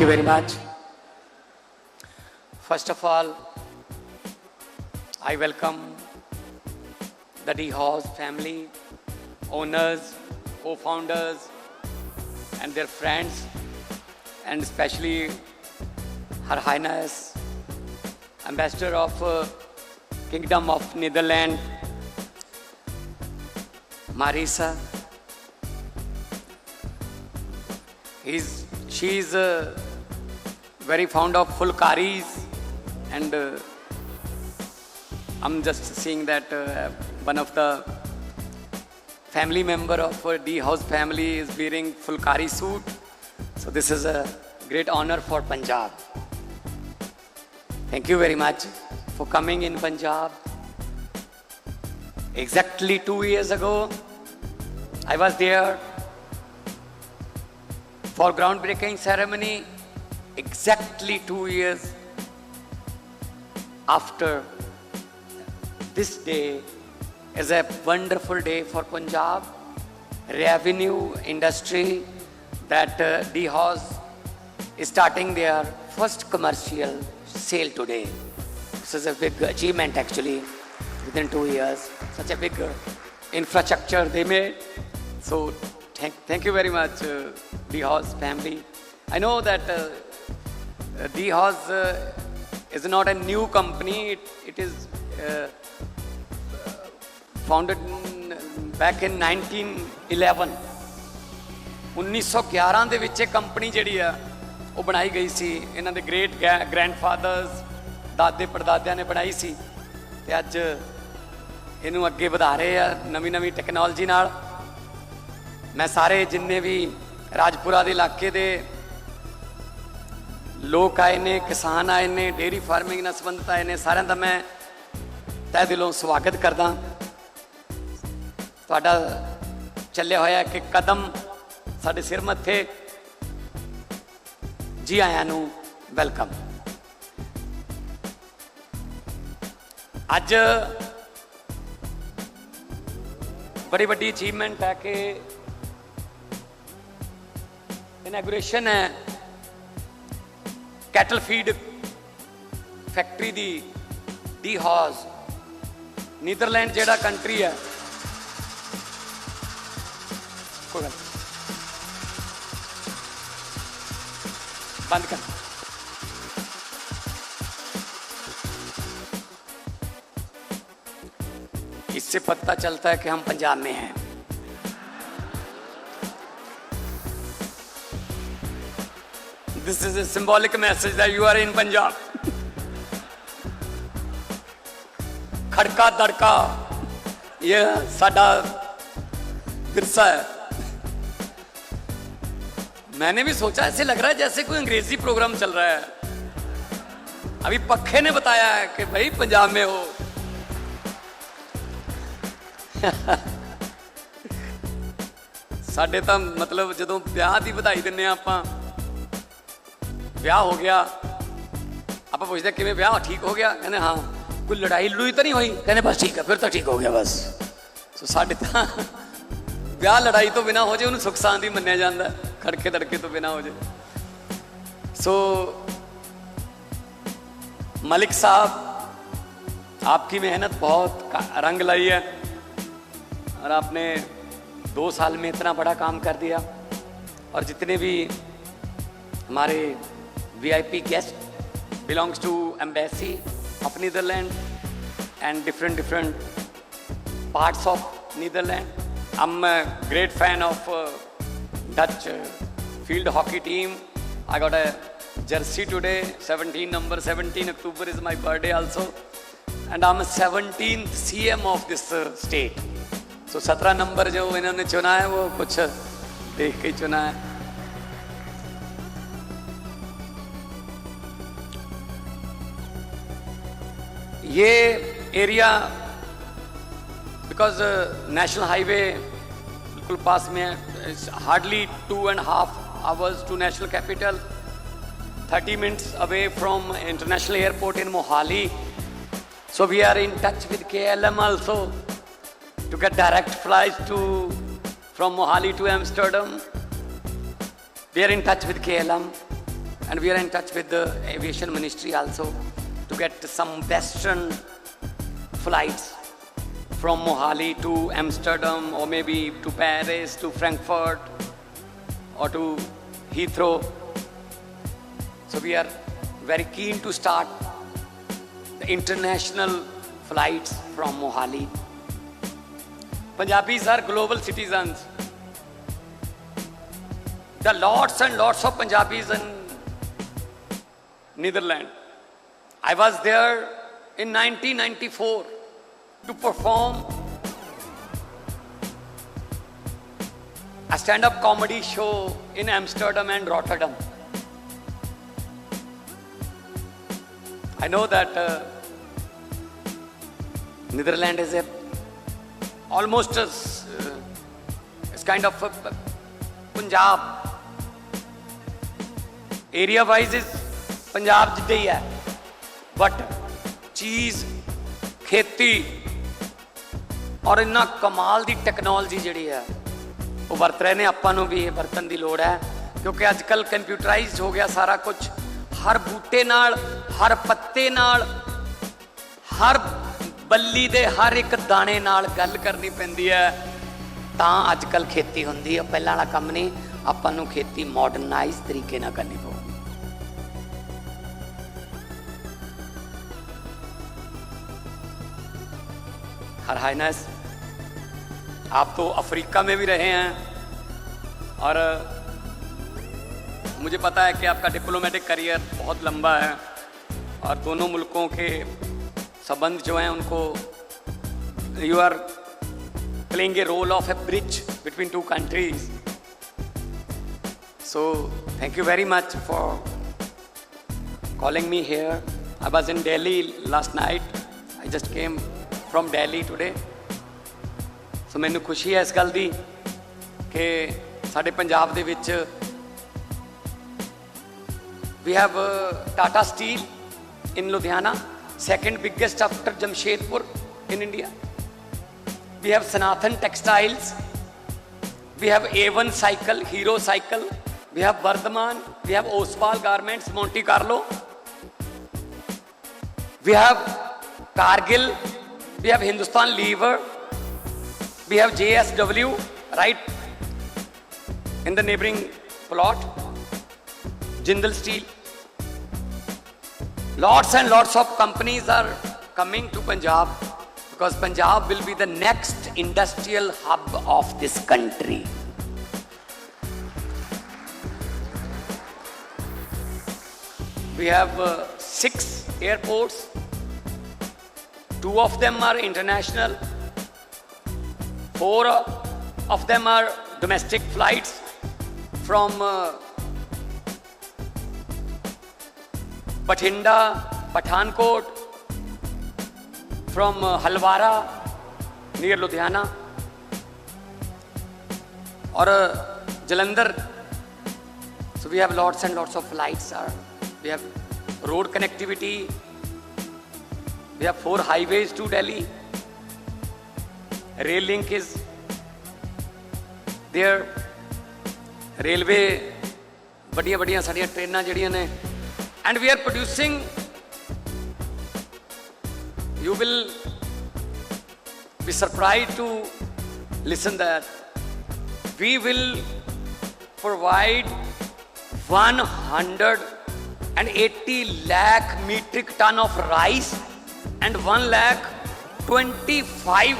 you very much. First of all, I welcome the D House family, owners, co-founders, and their friends, and especially Her Highness, Ambassador of Kingdom of Netherlands, Marisa. She is very fond of Fulkaris, and I'm just seeing that one of the family member of D House family is wearing Fulkari suit. So this is a great honor for Punjab. Thank you very much for coming in Punjab. Exactly 2 years ago, I was there for groundbreaking ceremony. Exactly 2 years after this day is a wonderful day for Punjab. Revenue industry that D House is starting their first commercial sale today. This is a big achievement actually within 2 years. Such a big infrastructure they made. So thank you very much, D House family. I know that D House is not a new company. It is founded back in 1911. 1911 ਦੇ ਵਿੱਚ ਇਹ company ਜਿਹੜੀ ਆ ਉਹ ਬਣਾਈ ਗਈ ਸੀ। ਇਹਨਾਂ ਦੇ ਗ੍ਰੇਟ ਗ੍ਰੈਂਡਫਾਦਰਸ, ਦਾਦੇ ਪੜਦਾਦਿਆਂ ਨੇ ਬਣਾਈ ਸੀ ਤੇ ਅੱਜ ਇਹਨੂੰ ਅੱਗੇ ਵਧਾ ਰਹੇ ਆ ਨਵੀਂ ਟੈਕਨੋਲੋਜੀ ਨਾਲ। ਮੈਂ ਸਾਰੇ ਜਿੰਨੇ ਵੀ ਰਾਜਪੁਰਾ ਦੇ ਇਲਾਕੇ ਦੇ ਲੋਕ ਆਏ ਨੇ, ਕਿਸਾਨ ਆਏ ਨੇ, ਡੇਅਰੀ ਫਾਰਮਿੰਗ ਨਾਲ ਸੰਬੰਧਿਤ ਆਏ ਨੇ, ਸਾਰਿਆਂ ਦਾ ਮੈਂ ਤਹਿ ਦਿਲੋਂ ਸਵਾਗਤ ਕਰਦਾ। ਤੁਹਾਡਾ ਚੱਲਿਆ ਹੋਇਆ ਕਿ ਕਦਮ ਸਾਡੇ ਸਿਰ ਮੱਥੇ। ਜੀ ਆਇਆਂ ਨੂੰ ਵੈਲਕਮ। ਅੱਜ बड़ी बड़ी अचीवमेंट है कि इनैगुरेशन है कैटल फीड फैक्ट्री दी डी हाउस। नीदरलैंड जेड़ा कंट्री है, कोई गल बंद कर। इससे पता चलता है कि हम पंजाब में हैं। This is a symbolic message that you are in Punjab. खड़का दड़का ये साडा विरसा है। मैंने भी सोचा, ऐसे लग रहा है जैसे कोई अंग्रेजी प्रोग्राम चल रहा है। अभी पक्खे ने बताया है कि भाई पंजाब में हो। ਸਾਡੇ ਤਾਂ ਮਤਲਬ ਜਦੋਂ ਵਿਆਹ ਦੀ ਵਧਾਈ ਦਿੰਨੇ ਆ ਆਪਾਂ, ਵਿਆਹ ਹੋ ਗਿਆ, ਆਪਾਂ ਪੁੱਛਦੇ ਕਿਵੇਂ ਵਿਆਹ ਠੀਕ ਹੋ ਗਿਆ, ਕਹਿੰਦੇ ਹਾਂ। ਕੋਈ ਲੜਾਈ ਲੜੂਈ ਤਾਂ ਨਹੀਂ ਹੋਈ, ਕਹਿੰਦੇ ਬਸ ਠੀਕ ਹੈ, ਫਿਰ ਤਾਂ ਠੀਕ ਹੋ ਗਿਆ ਬਸ। ਸੋ ਸਾਡੇ ਤਾਂ ਵਿਆਹ ਲੜਾਈ ਤੋਂ ਬਿਨਾਂ ਹੋ ਜੇ ਉਹਨੂੰ ਸੁੱਖ ਸ਼ਾਂਤੀ ਮੰਨਿਆ ਜਾਂਦਾ, ਖੜਕੇ ਦੜਕੇ ਤੋਂ ਬਿਨਾਂ ਹੋ ਜੇ। ਸੋ मलिक साहब, आपकी मेहनत बहुत रंग लाई है और आपने 2 साल में इतना बड़ा काम कर दिया। और जितने भी हमारे VIP guest belongs to embassy of Netherland and different parts of Netherland. I am a great fan of Dutch field hockey team. I got a jersey today, 17 number 17 October is my birthday also, and I'm a 17th CM of this state. So 17 number जो इन्होंने चुना है वो कुछ देख के चुना है। ये एरिया बिकॉज नेशनल हाईवे बिल्कुल पास में है, hardly 2.5 hours to national capital, 30 minutes away from international airport in Mohali. So we are in touch with KLM also to get direct flights from Mohali to Amsterdam. We are in touch with KLM and we are in touch with the aviation ministry also to get some western flights from Mohali to Amsterdam, or maybe to Paris, to Frankfurt, or to Heathrow. So we are very keen to start the international flights from Mohali. Punjabis are global citizens. There are lots and lots of Punjabis in Netherlands. I was there in 1994 to perform a stand-up comedy show in Amsterdam and Rotterdam. I know that Netherlands is almost it's kind of a Punjab. Area-wise is Punjab जिद्दे ही है, but चीज़ खेती और इन्ना कमाल दी technology जिहड़ी है वो वरत रहे ने, आपां नूं भी ये वरतन दी लोड़ है, क्योंकि अजकल कंप्यूटराइज हो गया सारा कुछ। हर बूटे नाल, हर पत्ते नाल, हर बल्ली दे हर एक दाने नाल गल करनी पैंदी है, तां अजकल खेती हुंदी है। पहलां वाला काम नहीं, आपां नूं खेती मॉडर्नाइज तरीके नाल करनी पਊ। हर हाइनेस, आप तो अफ्रीका में भी रहे हैं और मुझे पता है कि आपका डिप्लोमेटिक करियर बहुत लंबा है और दोनों मुल्कों के संबंध जो हैं उनको you are playing a role of a bridge between two countries. So thank you very much for calling me here. I was in Delhi last night, I just came from Delhi today. So मैनू खुशी है इस गल दी कि साडे पंजाब दे विच we have Tata Steel in Ludhiana, second biggest after Jamshedpur in India. We have Sanathan Textiles, we have A1 Cycle, Hero Cycle, we have Vardhaman, we have Oswal Garments, Monte Carlo, we have Cargill, we have Hindustan Lever, we have JSW right in the neighboring plot, Jindal Steel. Lots and lots of companies are coming to Punjab because Punjab will be the next industrial hub of this country. We have 6 airports. 2 of them are international. 4 of them are domestic flights from Bathinda, Pathankot, from Halwara near Ludhiana, or Jalandhar. So we have lots and lots of flights. We have road connectivity. We have 4 highways to Delhi. Rail link is there. Railway, बड़िया साड़ियाँ ट्रेनां जड़ियाँ ने. And we are producing, you will be surprised to listen that we will provide 180 lakh metric ton of rice and 1,25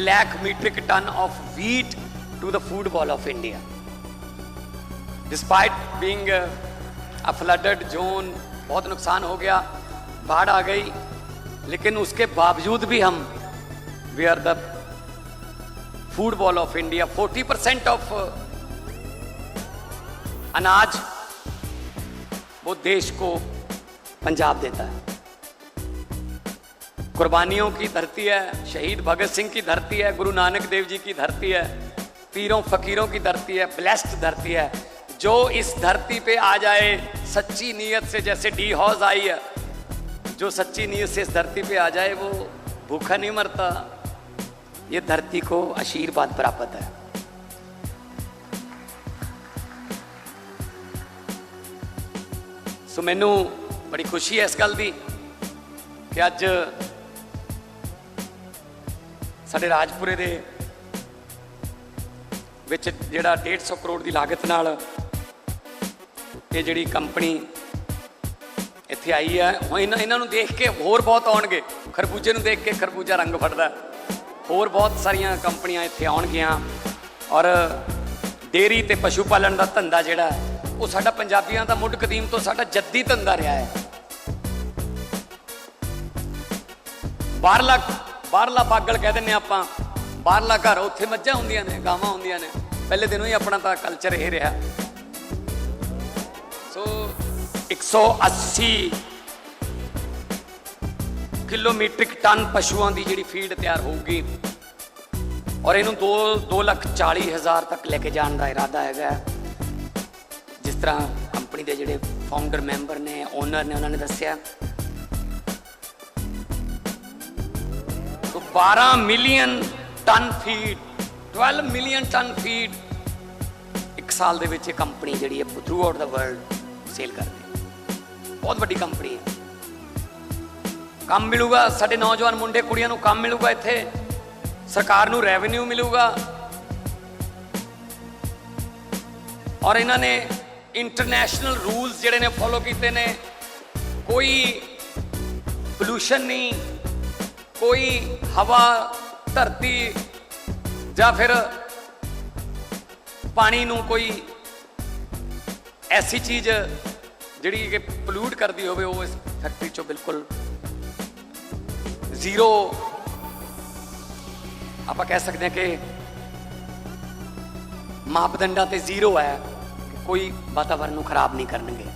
lakh metric ton of wheat to the food wall of India. Despite being a flooded zone, बहुत नुकसान हो गया, बाढ़ आ गई, लेकिन उसके बावजूद भी हम we are the food wall of India. 40% of अनाज वो देश को पंजाब देता है। कुर्बानियों की धरती है, शहीद भगत सिंह की धरती है, गुरु नानक देव जी की धरती है, पीरों फकीरों की धरती है, ब्लेस्ड धरती है। जो इस धरती पे आ जाए सच्ची नीयत से, जैसे डी हॉज आई है, जो सच्ची नीयत से इस धरती पे आ जाए वो भूखा नहीं मरता, ये धरती को आशीर्वाद प्राप्त है। सो मैनू बड़ी खुशी है इस गल की कि अज साडे राजपुरे दे विच जिहड़ा 150 करोड़ की लागत नाल ये जिहड़ी कंपनी इत्थे आई है, हुण इन्हां नूं देख के होर बहुत आउणगे। खरबूजे नूं देख के खरबूजा रंग फड़दा, होर बहुत सारियां कंपनियां इत्थे आउणगियां। और डेयरी ते पशु पालन का धंधा जिहड़ा वो साडा पंजाबियां दा मुੱਢ कदीम तो साडा जद्दी धंधा रहा है। बाहरला पागल कह दिंदे आपां, बाहरला घर उत्थे मੱਝਾਂ ਹੁੰਦੀਆਂ ने, गावां ਹੁੰਦੀਆਂ ने। पहले दिनों ही अपना तो कल्चर यह रहा। सो 180 किलोमीट्रिक टन पशुओं की जी फीड तैयार होगी और इनू 2,40,000 तक लेके जाने का इरादा है। जिस तरह कंपनी के जोड़े फाउंडर मैंबर ने, ओनर ने, उन्होंने दसिया तो 12 million ton feed, 12 million ton feed एक साल दे विच कंपनी जी है throughout the world sale करती है। बहुत बड़ी कंपनी है। काम मिलूगा साडे नौजवान मुंडे कुड़ियां नूं, काम मिलूगा इत्थे, सरकार नूं रेवन्यू मिलूगा। और इन्होंने इंटरनेशनल रूल्स जिहड़े ने फॉलो कीते ने। कोई पोल्यूशन नहीं, कोई हवा, धरती या फिर पानी नूं कोई ऐसी चीज़ जिहड़ी कि पोल्यूट करती होवे वो इस फैक्ट्री चों बिल्कुल जीरो आप कह सकते हैं कि मापदंडा ते जीरो है, कोई वातावरण को खराब नहीं करनगे।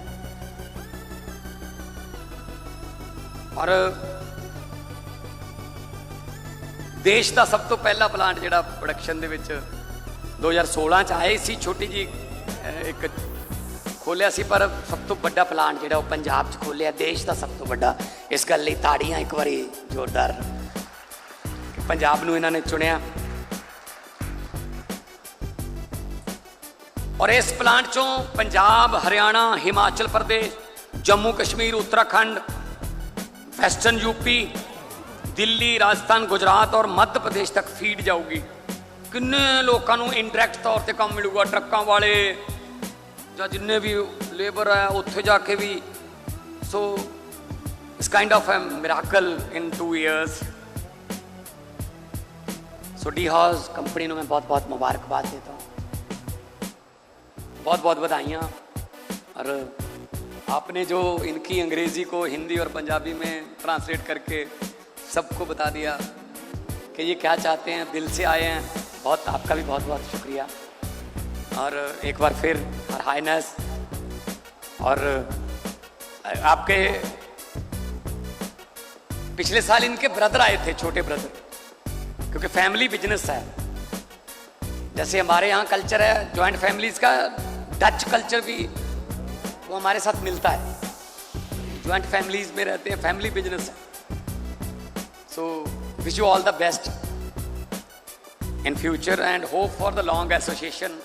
और देश का सब तो पहला प्लांट जिहड़ा प्रोडक्शन दे विच 2016 च आए सी, छोटी जी एक खोलिया सी, पर सब तो बड़ा प्लांट जिहड़ा वो पंजाब च खोलिया, देश का सब तो बड़ा। इस गल लई ताड़ियां एक बारी जोरदार। पंजाब नूं इन्हां ने चुनिया और इस प्लांट चों पंजाब, हरियाणा, हिमाचल प्रदेश, जम्मू कश्मीर, उत्तराखंड, वेस्टर्न यूपी, दिल्ली, राजस्थान, गुजरात और मध्य प्रदेश तक फीड जाऊगी। किन्ने लोगों को इनडायरैक्ट तौर पर काम मिलूगा, ट्रकों वाले या जिन्ने भी लेबर है उत्थे जाके भी। So it's kind of A miracle in 2 years। So D house company को मैं बहुत बहुत मुबारकबाद देता हूँ, बहुत बहुत बधाइयाँ। और आपने जो इनकी अंग्रेज़ी को हिंदी और पंजाबी में ट्रांसलेट करके सबको बता दिया कि ये क्या चाहते हैं, दिल से आए हैं, बहुत आपका भी बहुत बहुत शुक्रिया। और एक बार फिर हर हाईनेस और आपके पिछले साल इनके ब्रदर आए थे, छोटे ब्रदर, क्योंकि फैमिली बिजनेस है। जैसे हमारे यहाँ कल्चर है जॉइंट फैमिलीज का, डच कल्चर भी वो हमारे साथ मिलता है। जॉइंट फैमिलीज में रहते हैं, फैमिली बिजनेस है। So wish you all the best in future and hope for the long association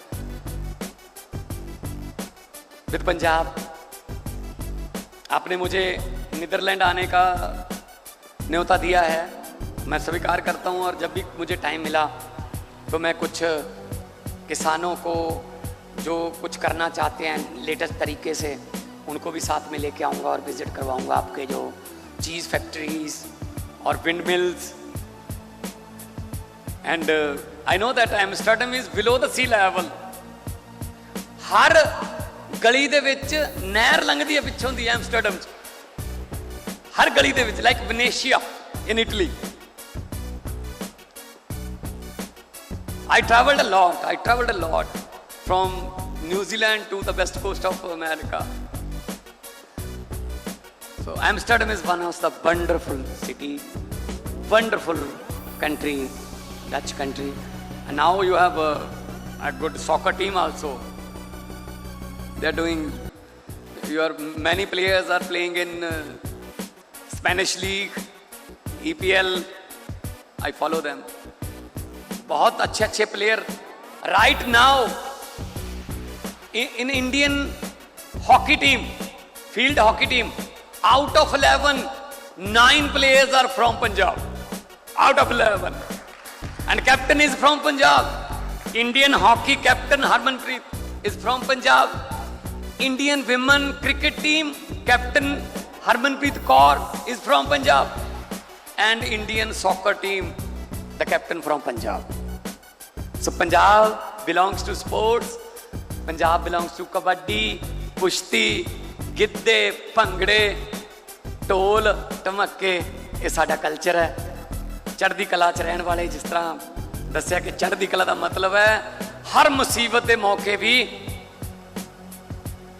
with Punjab. आपने मुझे नीदरलैंड आने का न्योता दिया है, मैं स्वीकार करता हूँ। और जब भी मुझे टाइम मिला तो मैं कुछ किसानों को जो कुछ करना चाहते हैं लेटेस्ट तरीके से, उनको भी साथ में लेके आऊँगा और विज़िट करवाऊँगा आपके जो चीज़ फैक्ट्रीज और wind mills. And I know that Amsterdam is below the sea level. हर गली दे विच नहर लंघदी है पिछों दी एम्स्टरडम च, हर गली दे विच, like Venetia in Italy. I traveled a lot from New Zealand to the west coast of America. So Amsterdam is one of the wonderful city, wonderful country, Dutch country. And now you have a good soccer team also. They are doing, many players are playing in Spanish League, EPL. I follow them. बहुत अच्छे अच्छे player right now in Indian hockey team field hockey team, out of 11, 9 players are from Punjab. Out of 11. And captain is from Punjab. Indian hockey captain Harmanpreet is from Punjab. Indian women cricket team captain Harmanpreet Kaur is from Punjab. And Indian soccer team, the captain from Punjab. So Punjab belongs to sports. Punjab belongs to kabaddi, kushti, ਗਿੱਧੇ ਭੰਗੜੇ ਢੋਲ ਢਮੱਕੇ ਇਹ ਸਾਡਾ culture ਹੈ ਚੜ੍ਹਦੀ ਕਲਾ 'ਚ ਰਹਿਣ ਵਾਲੇ ਜਿਸ ਤਰ੍ਹਾਂ ਦੱਸਿਆ ਕਿ ਚੜ੍ਹਦੀ ਕਲਾ ਦਾ ਮਤਲਬ ਹੈ ਹਰ ਮੁਸੀਬਤ ਦੇ ਮੌਕੇ ਵੀ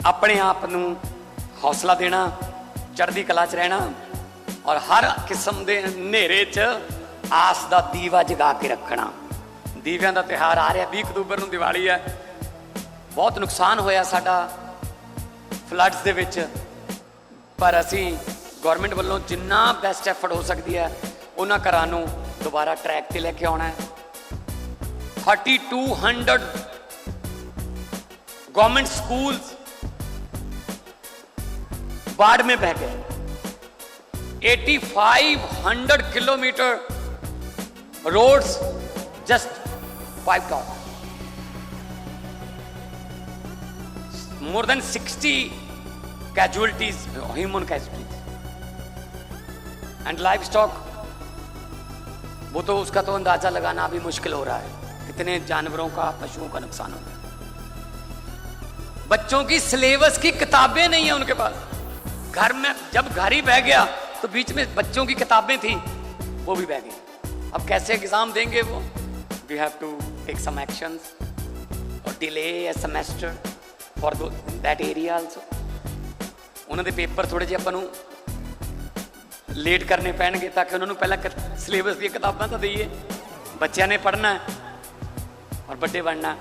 ਆਪਣੇ ਆਪ ਨੂੰ ਹੌਸਲਾ ਦੇਣਾ ਚੜ੍ਹਦੀ ਕਲਾ 'ਚ ਰਹਿਣਾ ਔਰ ਹਰ ਕਿਸਮ ਦੇ ਹਨੇਰੇ 'ਚ ਆਸ ਦਾ ਦੀਵਾ ਜਗਾ ਕੇ ਰੱਖਣਾ ਦੀਵਿਆਂ ਦਾ ਤਿਉਹਾਰ ਆ ਰਿਹਾ 20 ਅਕਤੂਬਰ ਨੂੰ ਦੀਵਾਲੀ ਹੈ ਬਹੁਤ ਨੁਕਸਾਨ ਹੋਇਆ ਸਾਡਾ ਫਲੱਡਸ ਦੇ ਵਿੱਚ ਪਰ ਅਸੀਂ ਗਵਰਨਮੈਂਟ ਵੱਲੋਂ ਜਿੰਨਾ ਬੈਸਟ ਐਫਰਟ ਹੋ ਸਕਦੀ ਹੈ ਉਹਨਾਂ ਘਰਾਂ ਨੂੰ ਦੁਬਾਰਾ ਟਰੈਕ ਤੇ ਲੈ ਕੇ ਆਉਣਾ ਹੈ 3200 गवर्नमेंट स्कूल्स बाढ़ में बह गए 8500 kilometre roads just wiped out more than 60 casualties, human casualties and livestock वो तो उसका तो अंदाजा लगाना अभी मुश्किल हो रहा है कितने जानवरों का पशुओं का नुकसान हो रहा है बच्चों की सिलेबस की किताबें नहीं है उनके पास घर में जब घर ही बह गया तो बीच में बच्चों की किताबें थी वो भी बह गई अब कैसे एग्जाम देंगे वो we have to take some actions और delay a semester for that area also ਉਹਨਾਂ ਦੇ ਪੇਪਰ ਥੋੜੇ ਜਿਹਾ ਆਪਾਂ ਨੂੰ ਲੇਟ ਕਰਨੇ ਪੈਣਗੇ ਤਾਂ ਕਿ ਉਹਨਾਂ ਨੂੰ ਪਹਿਲਾਂ ਸਿਲੇਬਸ ਦੀਆਂ ਕਿਤਾਬਾਂ ਤਾਂ ਦਈਏ ਬੱਚਿਆਂ ਨੇ ਪੜ੍ਹਨਾ ਔਰ ਵੱਡੇ ਬਣਨਾ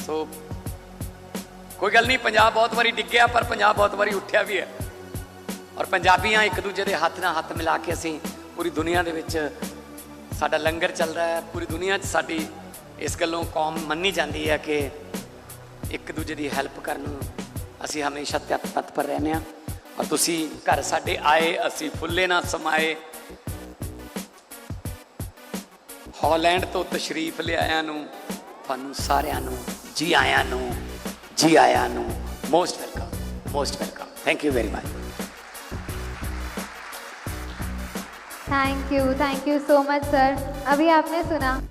ਸੋ ਕੋਈ ਗੱਲ ਨਹੀਂ ਪੰਜਾਬ ਬਹੁਤ ਵਾਰੀ ਡਿੱਗਿਆ ਪਰ ਪੰਜਾਬ ਬਹੁਤ ਵਾਰੀ ਉੱਠਿਆ ਵੀ ਹੈ ਔਰ ਪੰਜਾਬੀਆਂ ਇੱਕ ਦੂਜੇ ਦੇ ਹੱਥ ਨਾਲ ਹੱਥ ਮਿਲਾ ਕੇ ਅਸੀਂ ਪੂਰੀ ਦੁਨੀਆ ਦੇ ਵਿੱਚ ਸਾਡਾ ਲੰਗਰ ਚੱਲ ਰਿਹਾ ਹੈ ਪੂਰੀ ਦੁਨੀਆ 'ਚ ਸਾਡੀ ਇਸ ਗੱਲੋਂ ਕੌਮ ਮੰਨੀ ਜਾਂਦੀ ਹੈ ਕਿ ਇੱਕ ਦੂਜੇ ਦੀ ਹੈਲਪ ਕਰਨ ਅਸੀਂ ਹਮੇਸ਼ਾ ਤਤਪਰ ਰਹਿੰਦੇ ਹਾਂ ਔਰ ਤੁਸੀਂ ਘਰ ਸਾਡੇ ਆਏ ਅਸੀਂ ਫੁੱਲੇ ਨਾ ਸਮਾਏ ਹਾਲੈਂਡ ਤੋਂ ਤਸ਼ਰੀਫ ਲਿਆਇਆਂ ਨੂੰ ਤੁਹਾਨੂੰ ਸਾਰਿਆਂ ਨੂੰ ਜੀ ਆਇਆਂ ਨੂੰ most welcome thank you very much thank you so much sir. अभी आपने सुना